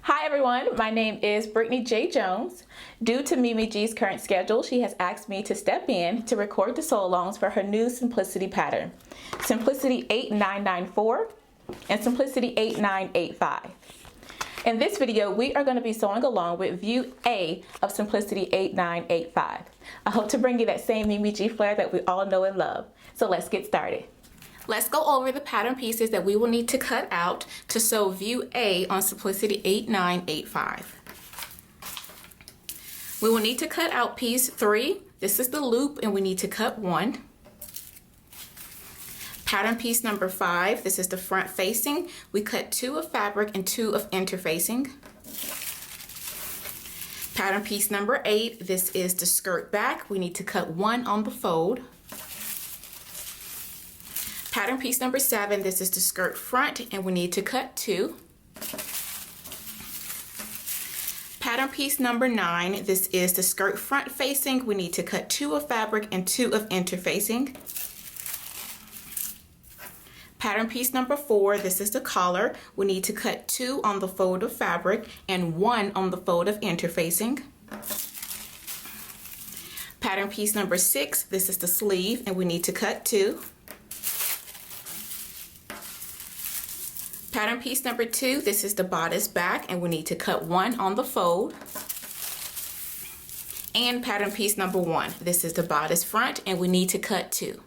Hi everyone, my name is Brittany J. Jones. Due to Mimi G's current schedule, she has asked me to step in to record the sew-alongs for her new Simplicity pattern, Simplicity 8994 and Simplicity 8985. In this video, we are going to be sewing along with view A of Simplicity 8985. I hope to bring you that same Mimi G flair that we all know and love. So let's get started. Let's go over the pattern pieces that we will need to cut out to sew view A on Simplicity 8985. We will need to cut out piece 3. This is the loop and we need to cut 1. Pattern piece number 5, this is the front facing. We cut 2 of fabric and 2 of interfacing. Pattern piece number 8, this is the skirt back. We need to cut 1 on the fold. Pattern piece number 7, this is the skirt front and we need to cut 2. Pattern piece number 9, this is the skirt front facing. We need to cut 2 of fabric and 2 of interfacing. Pattern piece number 4, this is the collar. We need to cut 2 on the fold of fabric and 1 on the fold of interfacing. Pattern piece number 6, this is the sleeve and we need to cut 2. Pattern piece number 2, this is the bodice back and we need to cut 1 on the fold. And pattern piece number 1, this is the bodice front and we need to cut 2.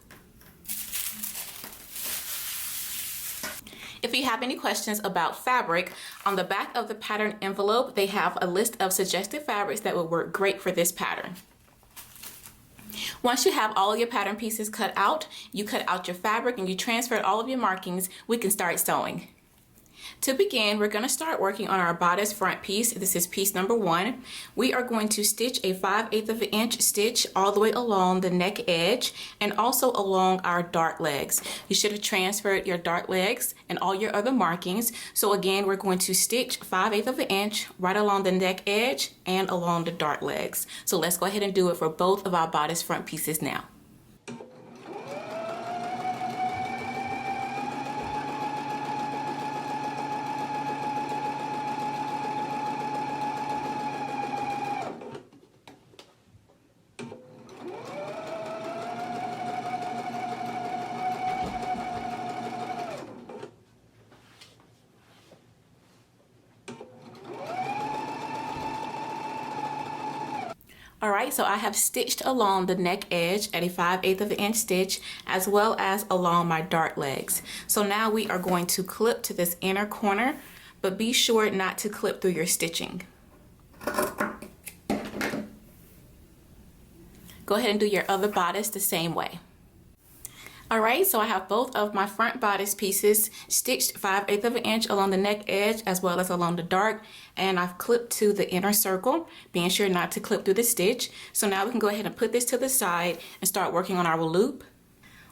If you have any questions about fabric, on the back of the pattern envelope, they have a list of suggested fabrics that would work great for this pattern. Once you have all your pattern pieces cut out, you cut out your fabric and you transfer all of your markings, we can start sewing. To begin, we're going to start working on our bodice front piece. This is piece number 1. We are going to stitch a 5/8 of an inch stitch all the way along the neck edge and also along our dart legs. You should have transferred your dart legs and all your other markings. So again, we're going to stitch 5/8 of an inch right along the neck edge and along the dart legs. So let's go ahead and do it for both of our bodice front pieces now. Alright, so I have stitched along the neck edge at a 5/8 of an inch stitch as well as along my dart legs. So now we are going to clip to this inner corner, but be sure not to clip through your stitching. Go ahead and do your other bodice the same way. Alright, so I have both of my front bodice pieces stitched 5/8 of an inch along the neck edge as well as along the dart, and I've clipped to the inner circle, being sure not to clip through the stitch. So now we can go ahead and put this to the side and start working on our loop.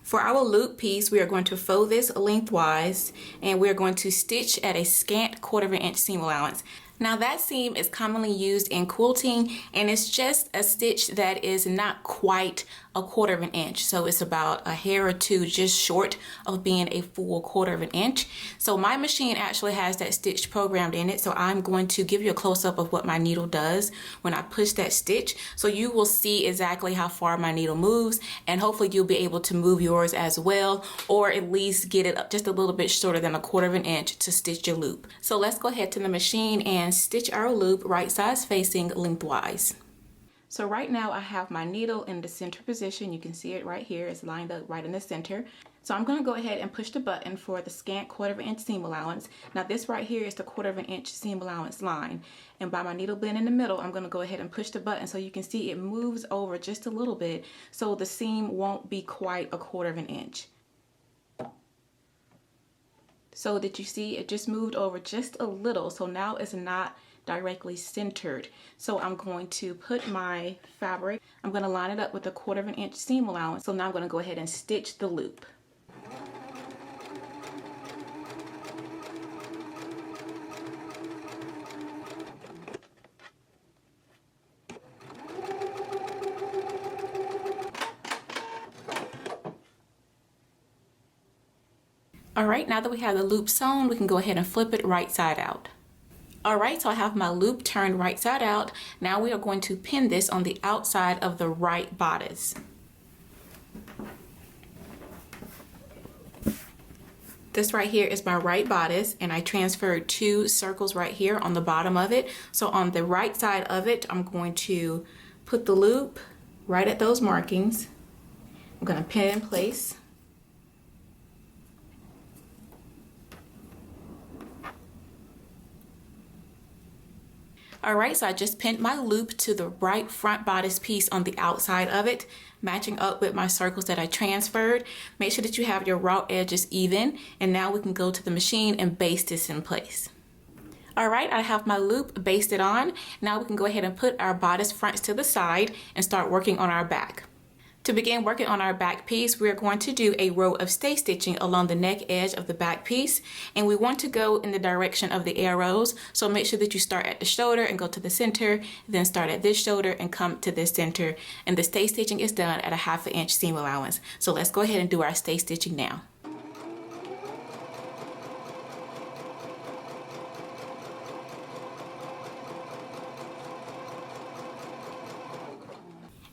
For our loop piece, we are going to fold this lengthwise and we are going to stitch at a scant 1/4 of an inch seam allowance. Now that seam is commonly used in quilting and it's just a stitch that is not quite a 1/4 of an inch. So it's about a hair or two just short of being a full 1/4 of an inch. So my machine actually has that stitch programmed in it. So I'm going to give you a close-up of what my needle does when I push that stitch. So you will see exactly how far my needle moves and hopefully you'll be able to move yours as well, or at least get it up just a little bit shorter than a 1/4 of an inch to stitch your loop. So let's go ahead to the machine and stitch our loop right sides facing lengthwise. So right now I have my needle in the center position. You can see it right here. It's lined up right in the center. So I'm going to go ahead and push the button for the scant 1/4 of an inch seam allowance. Now this right here is the 1/4 of an inch seam allowance line. And by my needle being in the middle, I'm going to go ahead and push the button so you can see it moves over just a little bit so the seam won't be quite a 1/4 of an inch. So did you see it just moved over just a little? So now it's not directly centered. So I'm going to put my fabric, I'm going to line it up with a 1/4 of an inch seam allowance. So now I'm going to go ahead and stitch the loop. All right, now that we have the loop sewn, we can go ahead and flip it right side out. Alright, so I have my loop turned right side out. Now we are going to pin this on the outside of the right bodice. This right here is my right bodice, and I transferred 2 circles right here on the bottom of it. So on the right side of it, I'm going to put the loop right at those markings. I'm going to pin it in place. Alright, so I just pinned my loop to the right front bodice piece on the outside of it, matching up with my circles that I transferred. Make sure that you have your raw edges even, and now we can go to the machine and baste this in place. Alright, I have my loop basted on. Now we can go ahead and put our bodice fronts to the side and start working on our back. To begin working on our back piece, we're going to do a row of stay stitching along the neck edge of the back piece, and we want to go in the direction of the arrows, so make sure that you start at the shoulder and go to the center, then start at this shoulder and come to this center, and the stay stitching is done at a 1/2 inch seam allowance. So let's go ahead and do our stay stitching now.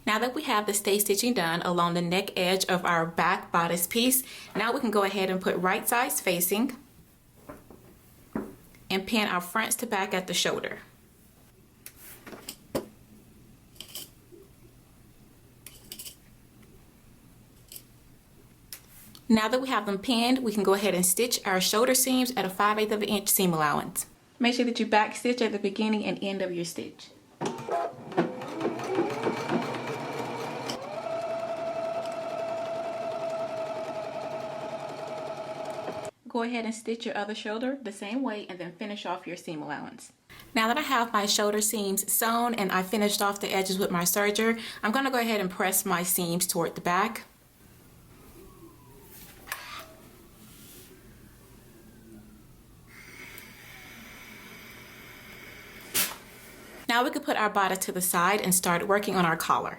Now that we have the stay stitching done along the neck edge of our back bodice piece, now we can go ahead and put right sides facing and pin our fronts to back at the shoulder. Now that we have them pinned, we can go ahead and stitch our shoulder seams at a 5/8 of an inch seam allowance. Make sure that you back stitch at the beginning and end of your stitch. Go ahead and stitch your other shoulder the same way and then finish off your seam allowance. Now that I have my shoulder seams sewn and I finished off the edges with my serger, I'm going to go ahead and press my seams toward the back. Now we can put our bodice to the side and start working on our collar.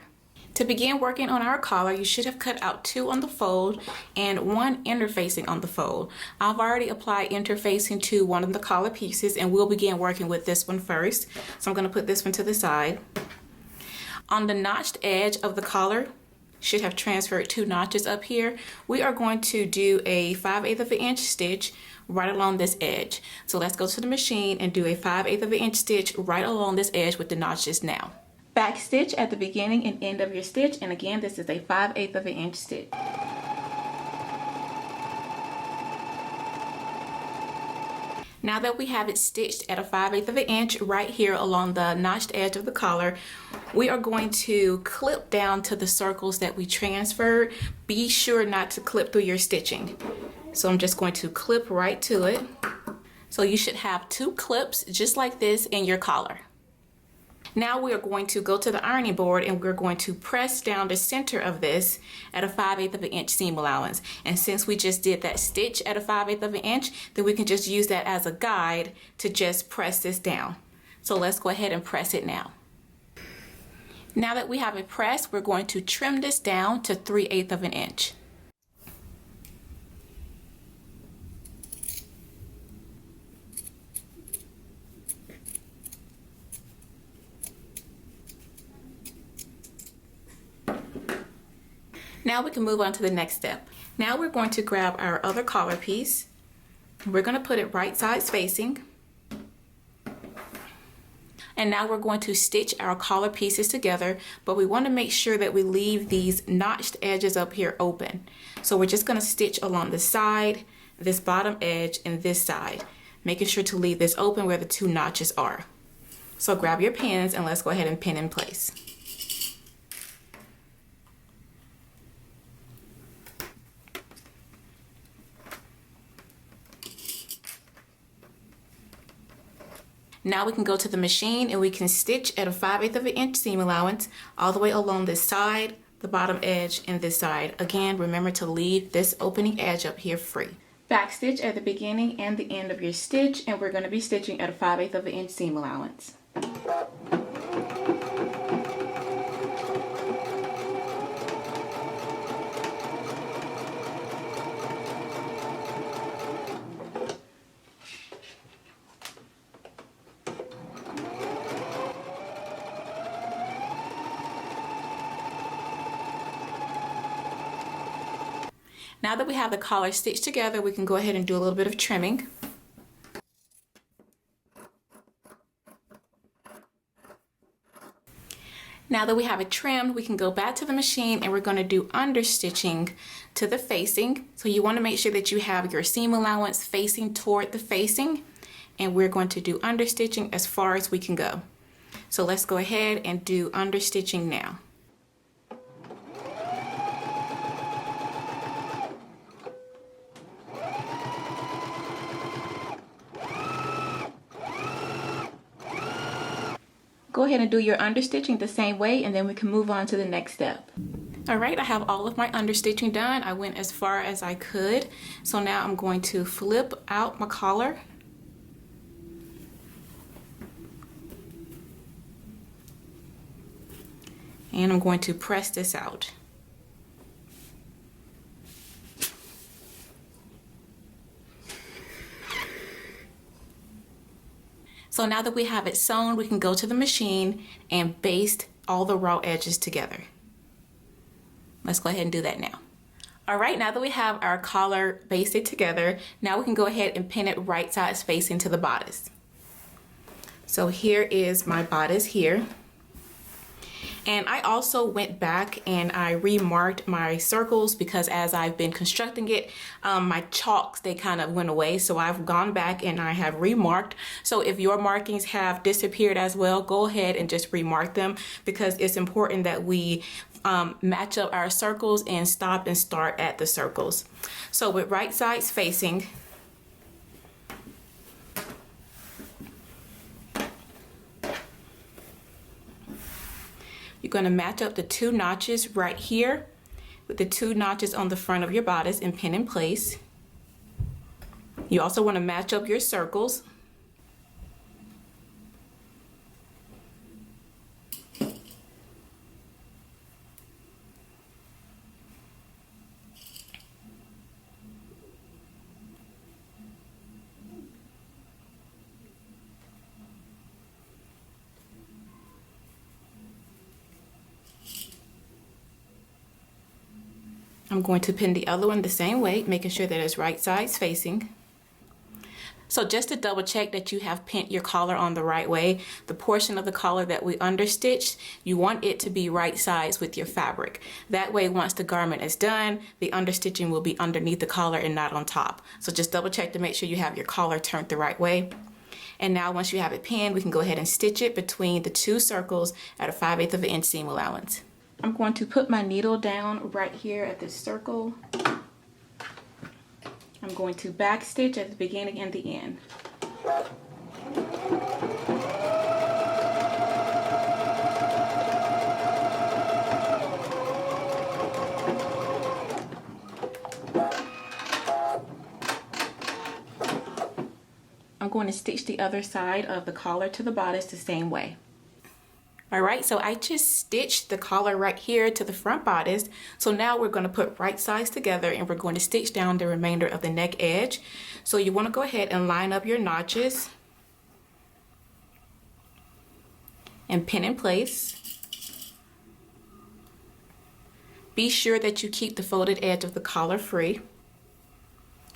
To begin working on our collar, you should have cut out 2 on the fold and 1 interfacing on the fold. I've already applied interfacing to one of the collar pieces, and we'll begin working with this one first. So I'm going to put this one to the side. On the notched edge of the collar, should have transferred 2 notches up here. We are going to do a 5/8 of an inch stitch right along this edge. So let's go to the machine and do a 5/8 of an inch stitch right along this edge with the notches now. Back stitch at the beginning and end of your stitch, and again this is a 5/8 of an inch stitch. Now that we have it stitched at a 5/8 of an inch right here along the notched edge of the collar, we are going to clip down to the circles that we transferred. Be sure not to clip through your stitching. So I'm just going to clip right to it. So you should have 2 clips just like this in your collar. Now we are going to go to the ironing board and we're going to press down the center of this at a 5/8 of an inch seam allowance. And since we just did that stitch at a 5/8 of an inch, then we can just use that as a guide to just press this down. So let's go ahead and press it now. Now that we have it pressed, we're going to trim this down to 3/8 of an inch. Now we can move on to the next step. Now we're going to grab our other collar piece. We're going to put it right sides facing. And now we're going to stitch our collar pieces together, but we want to make sure that we leave these notched edges up here open. So we're just going to stitch along the side, this bottom edge, and this side, making sure to leave this open where the 2 notches are. So grab your pins and let's go ahead and pin in place. Now we can go to the machine and we can stitch at a 5/8 of an inch seam allowance all the way along this side, the bottom edge, and this side. Again, remember to leave this opening edge up here free. Back stitch at the beginning and the end of your stitch, and we're going to be stitching at a 5/8 of an inch seam allowance. Now that we have the collar stitched together, we can go ahead and do a little bit of trimming. Now that we have it trimmed, we can go back to the machine and we're going to do understitching to the facing. So you want to make sure that you have your seam allowance facing toward the facing, and we're going to do understitching as far as we can go. So let's go ahead and do understitching now. Go ahead and do your understitching the same way, and then we can move on to the next step. All right, I have all of my understitching done. I went as far as I could. So now I'm going to flip out my collar. And I'm going to press this out. So now that we have it sewn, we can go to the machine and baste all the raw edges together. Let's go ahead and do that now. All right, now that we have our collar basted together, now we can go ahead and pin it right sides facing to the bodice. So here is my bodice here. And I also went back and I remarked my circles because as I've been constructing it, my chalks, they kind of went away. So I've gone back and I have remarked. So if your markings have disappeared as well, go ahead and just remark them, because it's important that we match up our circles and stop and start at the circles. So with right sides facing, you're going to match up the two notches right here with the two notches on the front of your bodice and pin in place. You also want to match up your circles. I'm going to pin the other one the same way, making sure that it's right sides facing. So just to double check that you have pinned your collar on the right way, the portion of the collar that we understitched, you want it to be right sides with your fabric. That way, once the garment is done, the understitching will be underneath the collar and not on top. So just double check to make sure you have your collar turned the right way. And now once you have it pinned, we can go ahead and stitch it between the two circles at a 5/8 of an inch seam allowance. I'm going to put my needle down right here at this circle. I'm going to back stitch at the beginning and the end. I'm going to stitch the other side of the collar to the bodice the same way. All right, so I just stitched the collar right here to the front bodice. So now we're going to put right sides together and we're going to stitch down the remainder of the neck edge. So you want to go ahead and line up your notches and pin in place. Be sure that you keep the folded edge of the collar free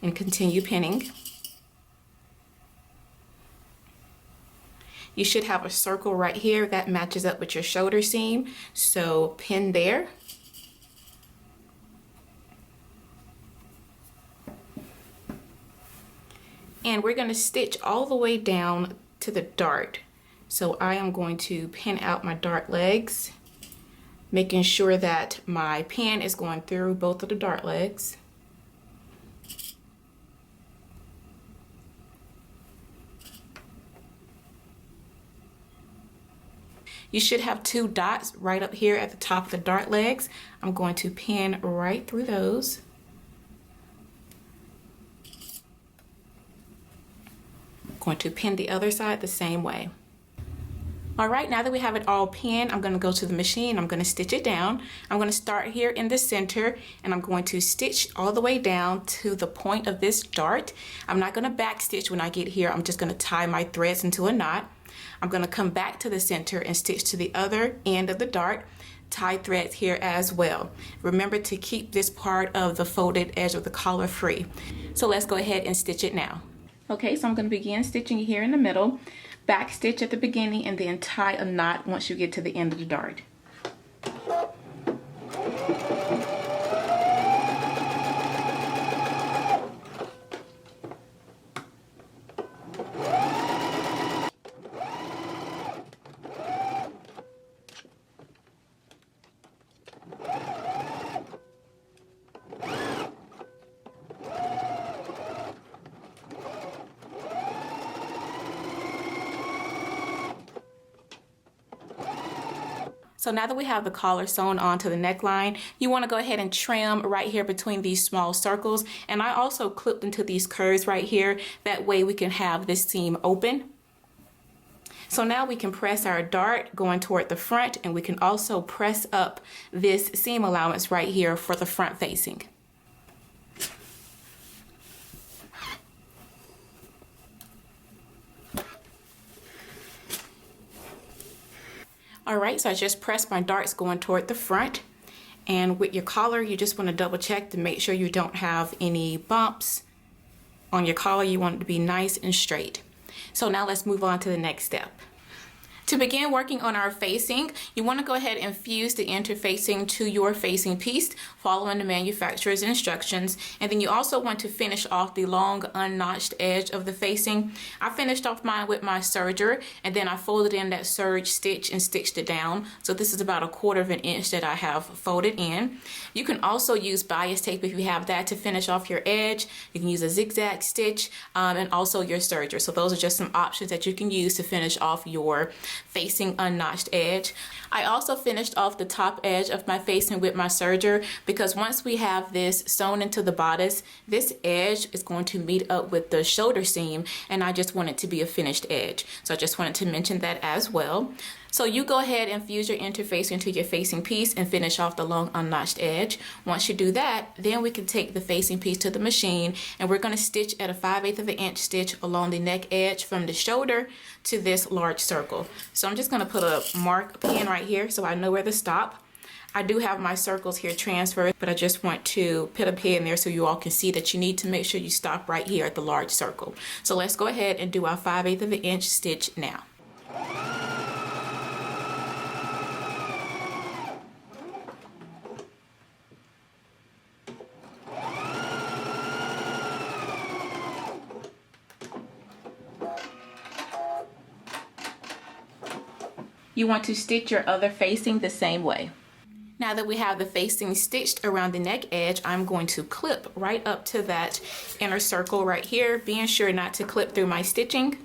and continue pinning. You should have a circle right here that matches up with your shoulder seam, so pin there. And we're going to stitch all the way down to the dart. So I am going to pin out my dart legs, making sure that my pin is going through both of the dart legs. You should have two dots right up here at the top of the dart legs. I'm going to pin right through those. I'm going to pin the other side the same way. All right, now that we have it all pinned, I'm going to go to the machine. I'm going to stitch it down. I'm going to start here in the center and I'm going to stitch all the way down to the point of this dart. I'm not going to back stitch when I get here. I'm just going to tie my threads into a knot. I'm going to come back to the center and stitch to the other end of the dart. tie threads here as well. Remember to keep this part of the folded edge of the collar free. So let's go ahead and stitch it now. Okay, so I'm going to begin stitching here in the middle, back stitch at the beginning, and then tie a knot once you get to the end of the dart. So now that we have the collar sewn onto the neckline, you want to go ahead and trim right here between these small circles. And I also clipped into these curves right here. That way we can have this seam open. So now we can press our dart going toward the front, and we can also press up this seam allowance right here for the front facing. Alright, so I just pressed my darts going toward the front, and with your collar you just want to double check to make sure you don't have any bumps on your collar. You want it to be nice and straight. So now let's move on to the next step. To begin working on our facing, you want to go ahead and fuse the interfacing to your facing piece, following the manufacturer's instructions. And then you also want to finish off the long unnotched edge of the facing. I finished off mine with my serger, and then I folded in that serge stitch and stitched it down. So this is about 1/4 of an inch that I have folded in. You can also use bias tape if you have that to finish off your edge. You can use a zigzag stitch and also your serger. So those are just some options that you can use to finish off your facing unnotched edge. I also finished off the top edge of my facing with my serger, because once we have this sewn into the bodice, this edge is going to meet up with the shoulder seam, and I just want it to be a finished edge. So I just wanted to mention that as well. So you go ahead and fuse your interface into your facing piece and finish off the long unnotched edge. Once you do that, then we can take the facing piece to the machine, and we're going to stitch at a 5/8 of an inch stitch along the neck edge from the shoulder to this large circle. So I'm just going to put a mark pin right here so I know where to stop. I do have my circles here transferred, but I just want to put a pin there so you all can see that you need to make sure you stop right here at the large circle. So let's go ahead and do our 5/8 of an inch stitch now. You want to stitch your other facing the same way. Now that we have the facing stitched around the neck edge, I'm going to clip right up to that inner circle right here, being sure not to clip through my stitching.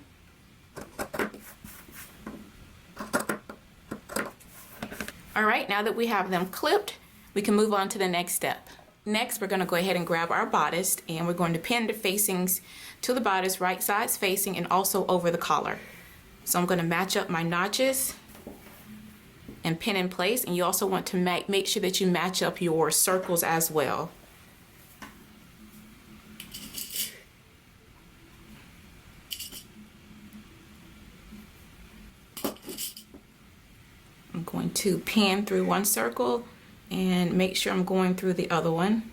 Alright, now that we have them clipped, we can move on to the next step. Next, we're going to go ahead and grab our bodice, and we're going to pin the facings to the bodice, right sides facing, and also over the collar. So I'm going to match up my notches and pin in place, and you also want to make sure that you match up your circles as well. I'm going to pin through one circle and make sure I'm going through the other one.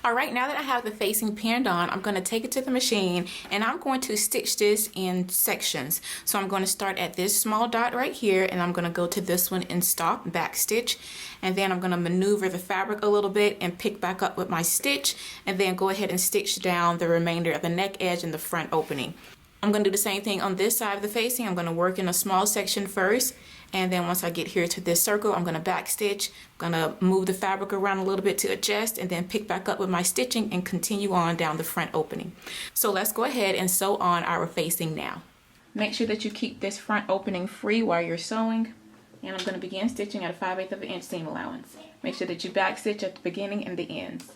Alright, now that I have the facing pinned on, I'm going to take it to the machine, and I'm going to stitch this in sections. So I'm going to start at this small dot right here, and I'm going to go to this one and stop, back stitch, and then I'm going to maneuver the fabric a little bit and pick back up with my stitch, and then go ahead and stitch down the remainder of the neck edge and the front opening. I'm going to do the same thing on this side of the facing. I'm going to work in a small section first, and then once I get here to this circle, I'm going to back stitch. I'm going to move the fabric around a little bit to adjust, and then pick back up with my stitching and continue on down the front opening. So let's go ahead and sew on our facing now. Make sure that you keep this front opening free while you're sewing, and I'm going to begin stitching at a 5/8 of an inch seam allowance. Make sure that you back stitch at the beginning and the ends.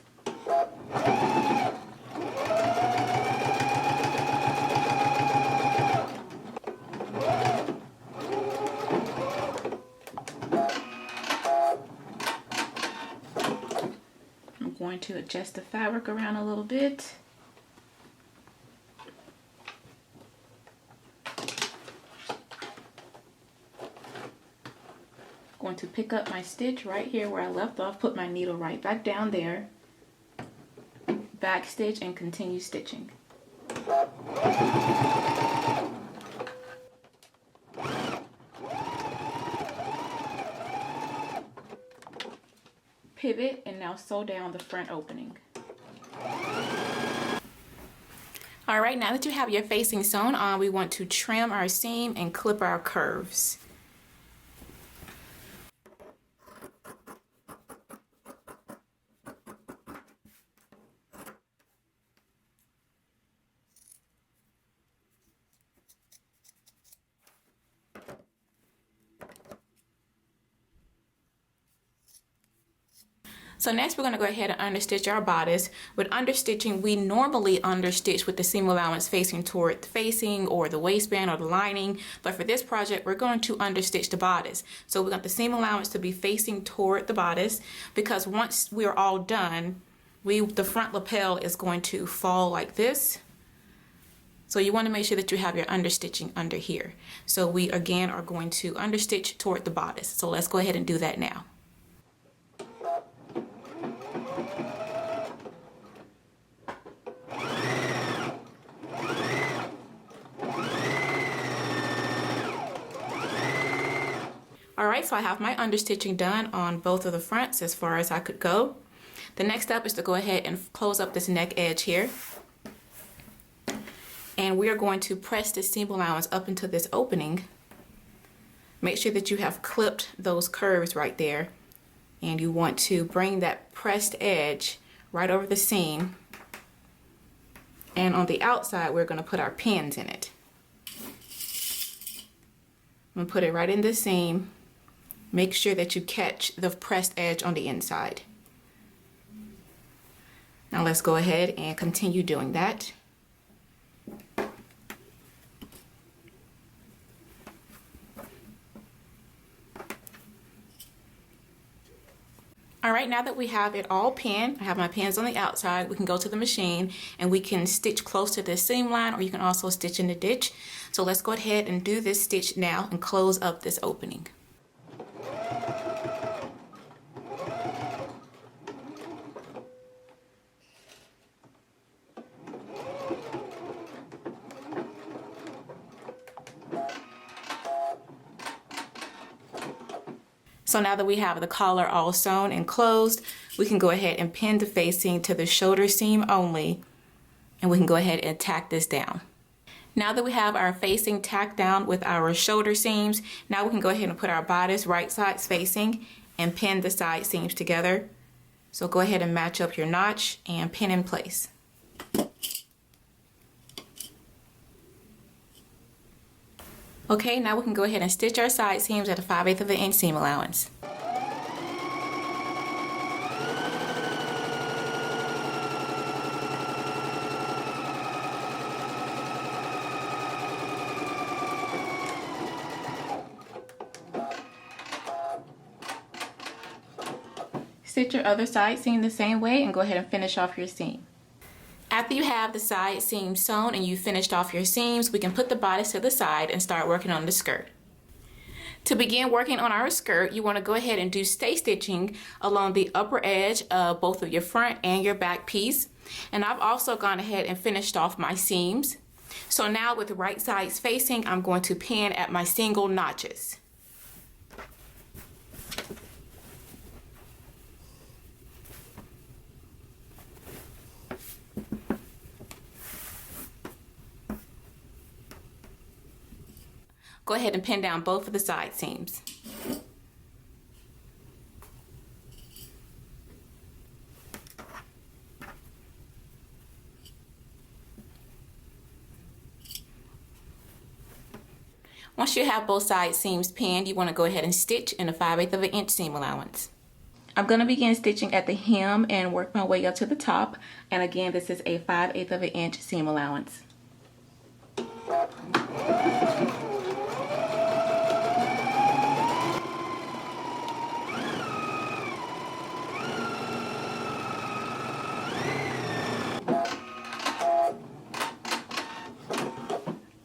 to adjust the fabric around a little bit. Going to pick up my stitch right here where I left off, put my needle right back down there, back stitch, and continue stitching. Pivot and now sew down the front opening. All right, now that you have your facing sewn on, we want to trim our seam and clip our curves. So next we're going to go ahead and understitch our bodice. With understitching, we normally understitch with the seam allowance facing toward the facing or the waistband or the lining, but for this project we're going to understitch the bodice. So we want the seam allowance to be facing toward the bodice, because once we're all done, the front lapel is going to fall like this. So you want to make sure that you have your understitching under here. So we again are going to understitch toward the bodice. So let's go ahead and do that now. Alright, so I have my understitching done on both of the fronts as far as I could go. The next step is to go ahead and close up this neck edge here. And we are going to press the seam allowance up into this opening. Make sure that you have clipped those curves right there. And you want to bring that pressed edge right over the seam. And on the outside, we're going to put our pins in it. I'm going to put it right in the seam. Make sure that you catch the pressed edge on the inside. Now let's go ahead and continue doing that. All right, now that we have it all pinned, I have my pins on the outside, we can go to the machine and we can stitch close to the seam line, or you can also stitch in the ditch. So let's go ahead and do this stitch now and close up this opening. So now that we have the collar all sewn and closed, we can go ahead and pin the facing to the shoulder seam only, and we can go ahead and tack this down. Now that we have our facing tacked down with our shoulder seams, now we can go ahead and put our bodice right sides facing and pin the side seams together. So go ahead and match up your notch and pin in place. Okay, now we can go ahead and stitch our side seams at a 5/8 of an inch seam allowance. Stitch your other side seam the same way and go ahead and finish off your seam. After you have the side seam sewn and you finished off your seams, we can put the bodice to the side and start working on the skirt. To begin working on our skirt, you want to go ahead and do stay stitching along the upper edge of both of your front and your back piece. And I've also gone ahead and finished off my seams. So now with the right sides facing, I'm going to pin at my single notches. Go ahead and pin down both of the side seams. Once you have both side seams pinned, you want to go ahead and stitch in a 5/8 of an inch seam allowance. I'm going to begin stitching at the hem and work my way up to the top. And again, this is a 5/8 of an inch seam allowance.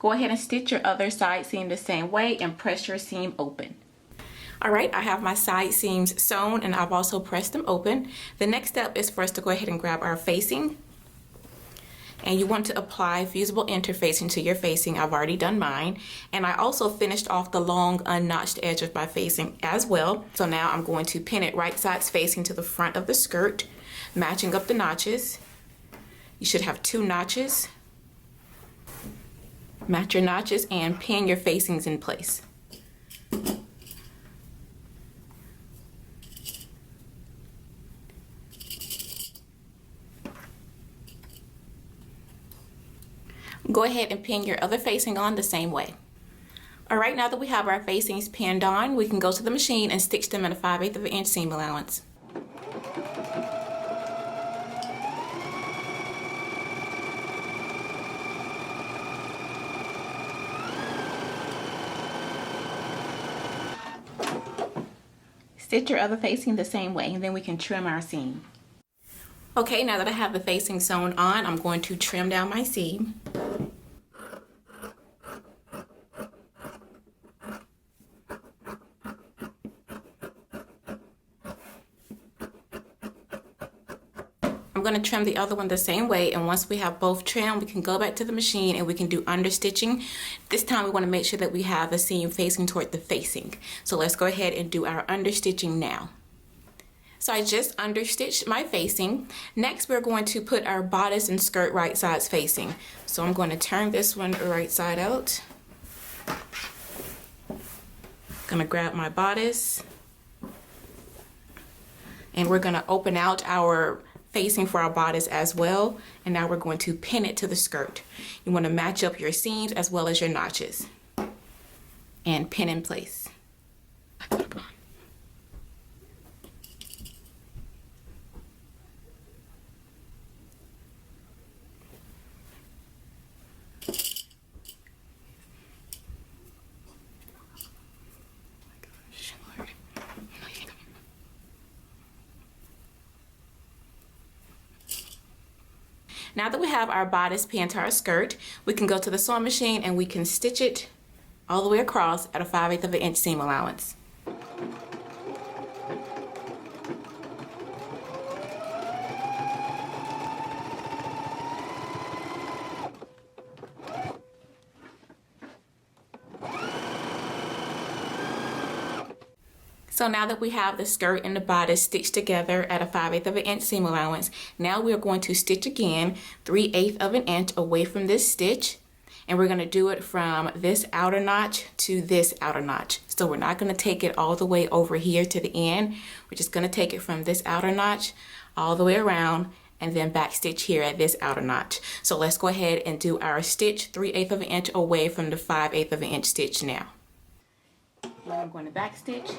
Go ahead and stitch your other side seam the same way and press your seam open. All right, I have my side seams sewn and I've also pressed them open. The next step is for us to go ahead and grab our facing. And you want to apply fusible interfacing to your facing. I've already done mine. And I also finished off the long unnotched edge of my facing as well. So now I'm going to pin it right sides facing to the front of the skirt, matching up the notches. You should have 2 notches. Match your notches and pin your facings in place. Go ahead and pin your other facing on the same way. All right, now that we have our facings pinned on, we can go to the machine and stitch them at a 5/8 of an inch seam allowance. Stitch your other facing the same way, and then we can trim our seam. Okay, now that I have the facing sewn on, I'm going to trim down my seam. I'm going to trim the other one the same way, and once we have both trimmed, we can go back to the machine and we can do understitching. This time we want to make sure that we have the seam facing toward the facing. So let's go ahead and do our understitching now. So I just understitched my facing. Next, we're going to put our bodice and skirt right sides facing. So I'm going to turn this one right side out. Gonna grab my bodice. And we're gonna open out our facing for our bodice as well. And now we're going to pin it to the skirt. You wanna match up your seams as well as your notches. And pin in place. Now that we have our bodice pinned to our skirt, we can go to the sewing machine and we can stitch it all the way across at a 5/8 of an inch seam allowance. So now that we have the skirt and the bodice stitched together at a 5/8 of an inch seam allowance, now we are going to stitch again 3/8 of an inch away from this stitch. And we're going to do it from this outer notch to this outer notch. So we're not going to take it all the way over here to the end. We're just going to take it from this outer notch all the way around and then back stitch here at this outer notch. So let's go ahead and do our stitch 3/8 of an inch away from the 5/8 of an inch stitch now. Now I'm going to back stitch.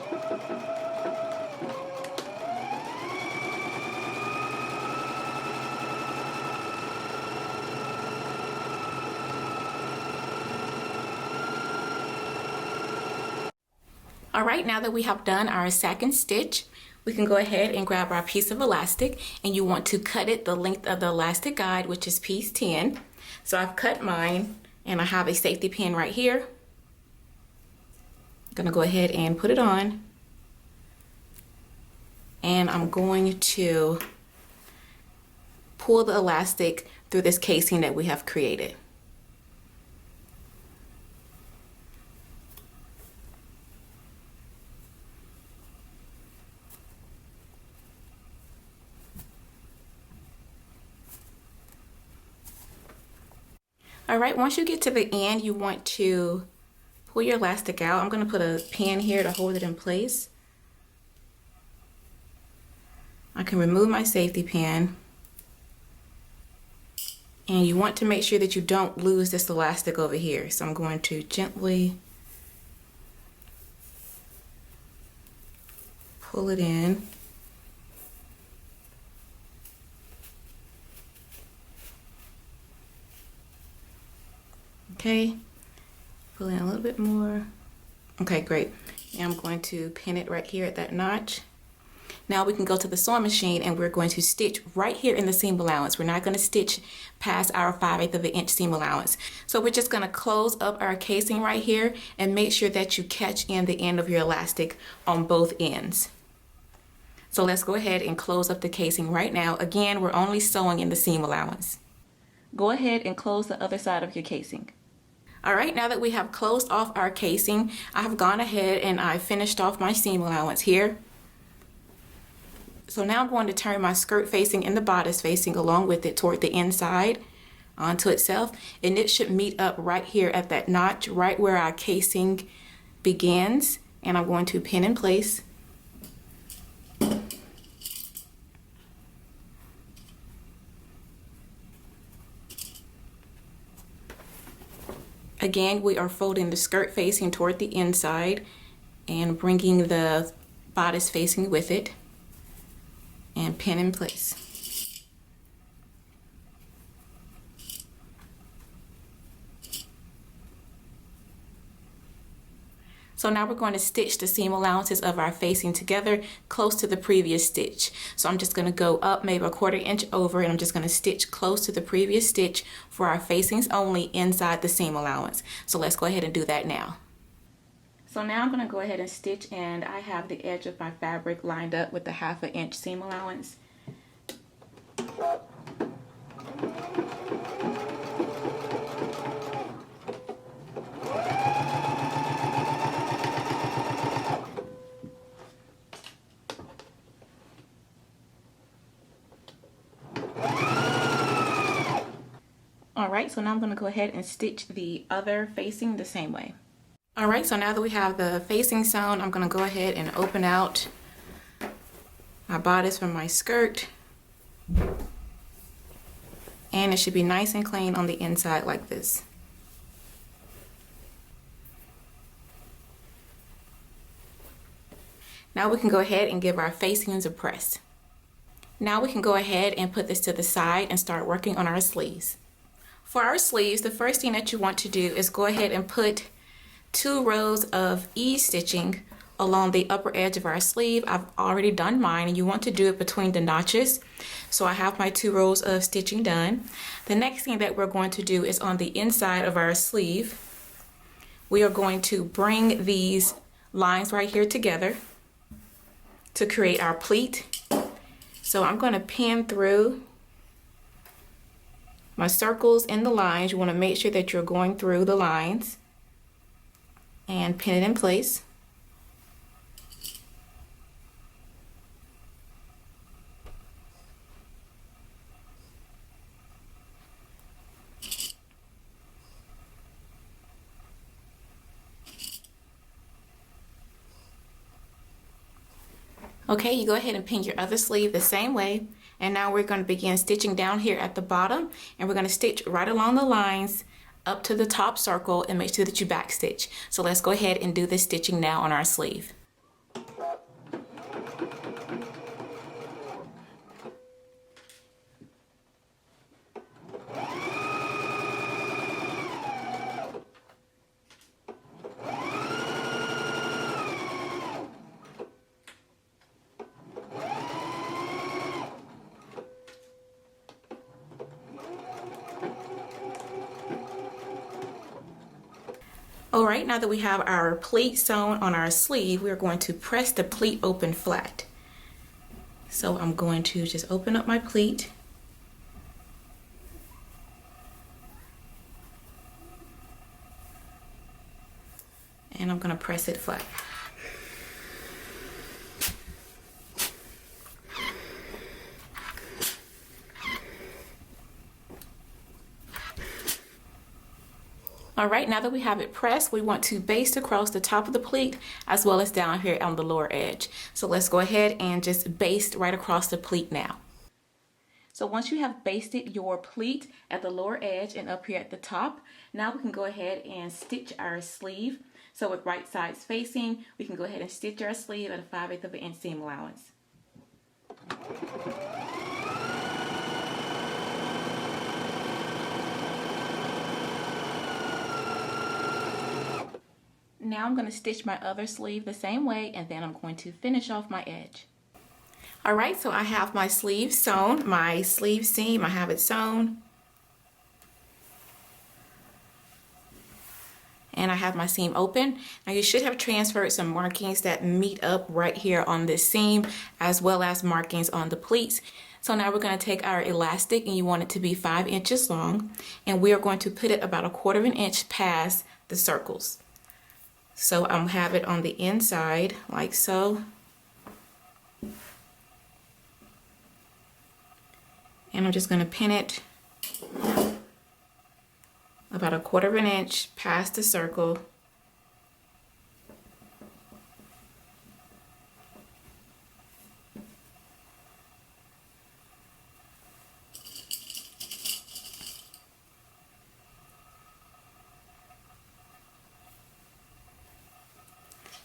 All right, now that we have done our second stitch, we can go ahead and grab our piece of elastic, and you want to cut it the length of the elastic guide, which is piece 10. So I've cut mine and I have a safety pin right here. Gonna go ahead and put it on, and I'm going to pull the elastic through this casing that we have created. All right, once you get to the end, you want to pull your elastic out. I'm going to put a pin here to hold it in place. I can remove my safety pin. And you want to make sure that you don't lose this elastic over here. So I'm going to gently pull it in. Okay. Pull in a little bit more. Okay, great. Now I'm going to pin it right here at that notch. Now we can go to the sewing machine and we're going to stitch right here in the seam allowance. We're not going to stitch past our 5/8 of an inch seam allowance. So we're just going to close up our casing right here and make sure that you catch in the end of your elastic on both ends. So let's go ahead and close up the casing right now. Again, we're only sewing in the seam allowance. Go ahead and close the other side of your casing. All right, now that we have closed off our casing, I have gone ahead and I finished off my seam allowance here. So now I'm going to turn my skirt facing and the bodice facing along with it toward the inside onto itself, and it should meet up right here at that notch right where our casing begins, and I'm going to pin in place. Again, we are folding the skirt facing toward the inside and bringing the bodice facing with it and pin in place. So now we're going to stitch the seam allowances of our facing together close to the previous stitch. So I'm just going to go up maybe a 1/4 inch over, and I'm just going to stitch close to the previous stitch for our facings only inside the seam allowance. So let's go ahead and do that now. So now I'm going to go ahead and stitch, and I have the edge of my fabric lined up with the 1/2 inch seam allowance. Alright, so now I'm going to go ahead and stitch the other facing the same way. Alright, so now that we have the facing sewn, I'm going to go ahead and open out my bodice from my skirt. And it should be nice and clean on the inside like this. Now we can go ahead and give our facings a press. Now we can go ahead and put this to the side and start working on our sleeves. For our sleeves, the first thing that you want to do is go ahead and put 2 rows of ease stitching along the upper edge of our sleeve. I've already done mine, and you want to do it between the notches. So I have my 2 rows of stitching done. The next thing that we're going to do is on the inside of our sleeve, we are going to bring these lines right here together to create our pleat. So I'm going to pin through my circles in the lines. You want to make sure that you're going through the lines and pin it in place. Okay, you go ahead and pin your other sleeve the same way, and now we're going to begin stitching down here at the bottom, and we're going to stitch right along the lines up to the top circle and make sure that you back stitch. So let's go ahead and do this stitching now on our sleeve. Alright, now that we have our pleat sewn on our sleeve, we're going to press the pleat open flat. So I'm going to just open up my pleat. And I'm going to press it flat. Alright, now that we have it pressed, we want to baste across the top of the pleat as well as down here on the lower edge. So let's go ahead and just baste right across the pleat now. So once you have basted your pleat at the lower edge and up here at the top, now we can go ahead and stitch our sleeve. So with right sides facing, we can go ahead and stitch our sleeve at a 5/8 of an inch seam allowance. Now I'm going to stitch my other sleeve the same way, and then I'm going to finish off my edge. All right, so I have my sleeve sewn, my sleeve seam, I have it sewn. And I have my seam open. Now you should have transferred some markings that meet up right here on this seam, as well as markings on the pleats. So now we're going to take our elastic, and you want it to be 5 inches long, and we are going to put it about 1/4 inch past the circles. So I'll have it on the inside like so. And I'm just going to pin it about 1/4 inch past the circle.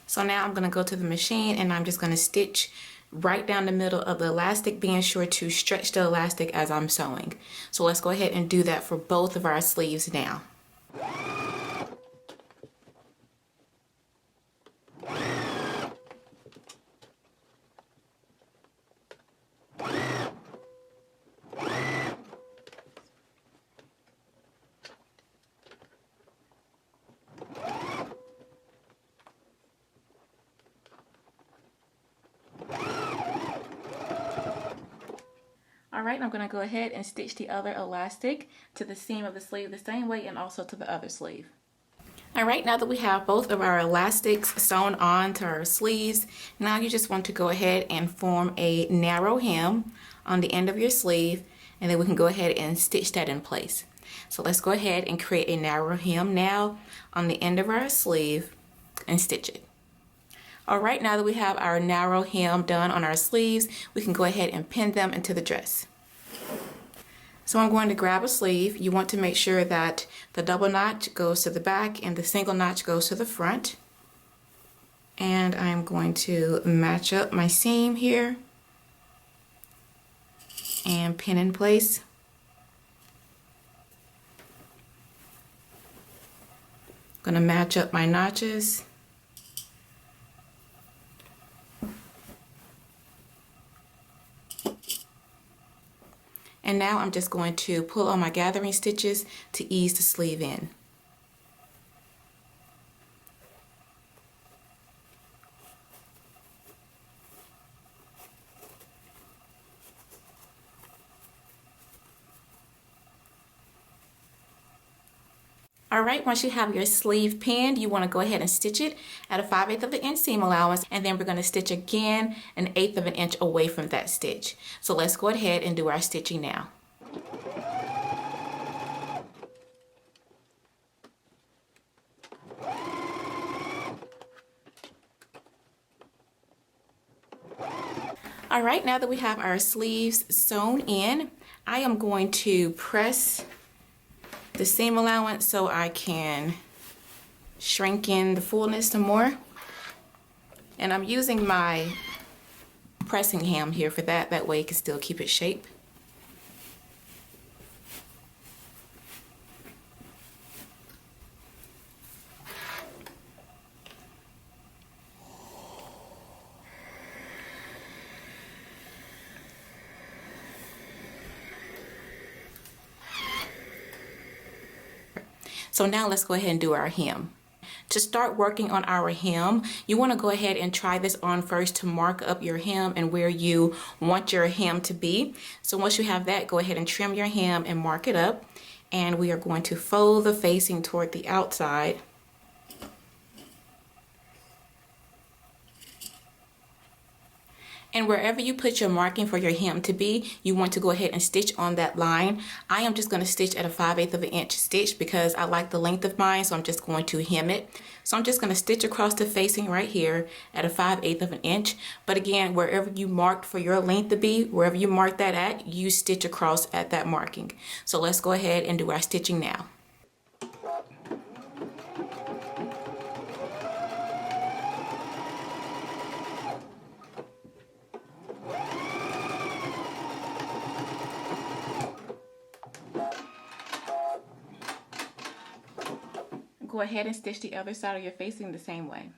So now I'm going to go to the machine, and I'm just going to stitch right down the middle of the elastic, being sure to stretch the elastic as I'm sewing. So let's go ahead and do that for both of our sleeves now. All right, I'm going to go ahead and stitch the other elastic to the seam of the sleeve the same way, and also to the other sleeve. All right, now that we have both of our elastics sewn on to our sleeves, now you just want to go ahead and form a narrow hem on the end of your sleeve, and then we can go ahead and stitch that in place. So let's go ahead and create a narrow hem now on the end of our sleeve and stitch it. All right, now that we have our narrow hem done on our sleeves, we can go ahead and pin them into the dress. So I'm going to grab a sleeve. You want to make sure that the double notch goes to the back and the single notch goes to the front. And I'm going to match up my seam here and pin in place. I'm going to match up my notches. And now I'm just going to pull on my gathering stitches to ease the sleeve in. All right, once you have your sleeve pinned, you want to go ahead and stitch it at a 5/8 of an inch seam allowance, and then we're going to stitch again 1/8 of an inch away from that stitch. So let's go ahead and do our stitching now. All right, now that we have our sleeves sewn in, I am going to press the seam allowance so I can shrink in the fullness some more. And I'm using my pressing ham here for that. That way it can still keep its shape. So now let's go ahead and do our hem. To start working on our hem, you want to go ahead and try this on first to mark up your hem and where you want your hem to be. So once you have that, go ahead and trim your hem and mark it up. And we are going to fold the facing toward the outside. And wherever you put your marking for your hem to be, you want to go ahead and stitch on that line. I am just going to stitch at a 5/8 of an inch stitch because I like the length of mine, so I'm just going to hem it. So I'm just going to stitch across the facing right here at a 5/8 of an inch. But again, wherever you marked for your length to be, wherever you mark that at, you stitch across at that marking. So let's go ahead and do our stitching now. Go ahead and stitch the other side of your facing the same way.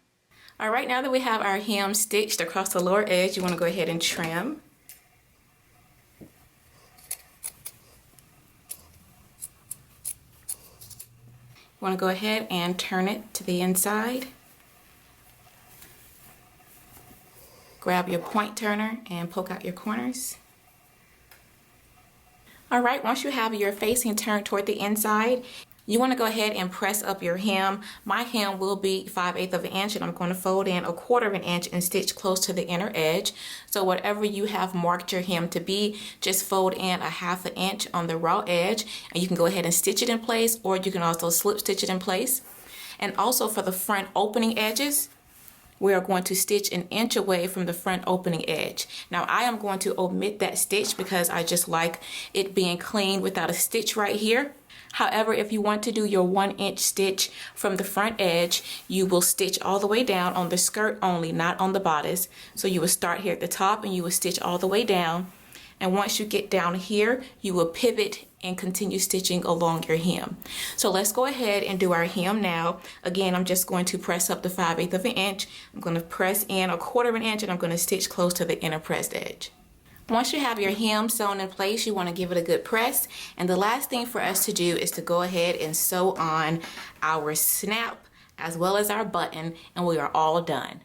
All right, now that we have our hem stitched across the lower edge, you want to go ahead and trim. want to go ahead and turn it to the inside. Grab your point turner and poke out your corners. All right, once you have your facing turned toward the inside, you want to go ahead and press up your hem. My hem will be 5/8 of an inch, and I'm going to fold in 1/4 of an inch and stitch close to the inner edge. So whatever you have marked your hem to be, just fold in 1/2 inch on the raw edge, and you can go ahead and stitch it in place, or you can also slip stitch it in place. And also for the front opening edges, we are going to stitch 1 inch away from the front opening edge. Now I am going to omit that stitch because I just like it being clean without a stitch right here. However, if you want to do your 1 inch stitch from the front edge, you will stitch all the way down on the skirt only, not on the bodice. So you will start here at the top and you will stitch all the way down. And once you get down here, you will pivot and continue stitching along your hem. So let's go ahead and do our hem now. Again, I'm just going to press up to 5/8 of an inch. I'm going to press in 1/4 of an inch, and I'm going to stitch close to the inner pressed edge. Once you have your hem sewn in place, you want to give it a good press. And the last thing for us to do is to go ahead and sew on our snap as well as our button, and we are all done.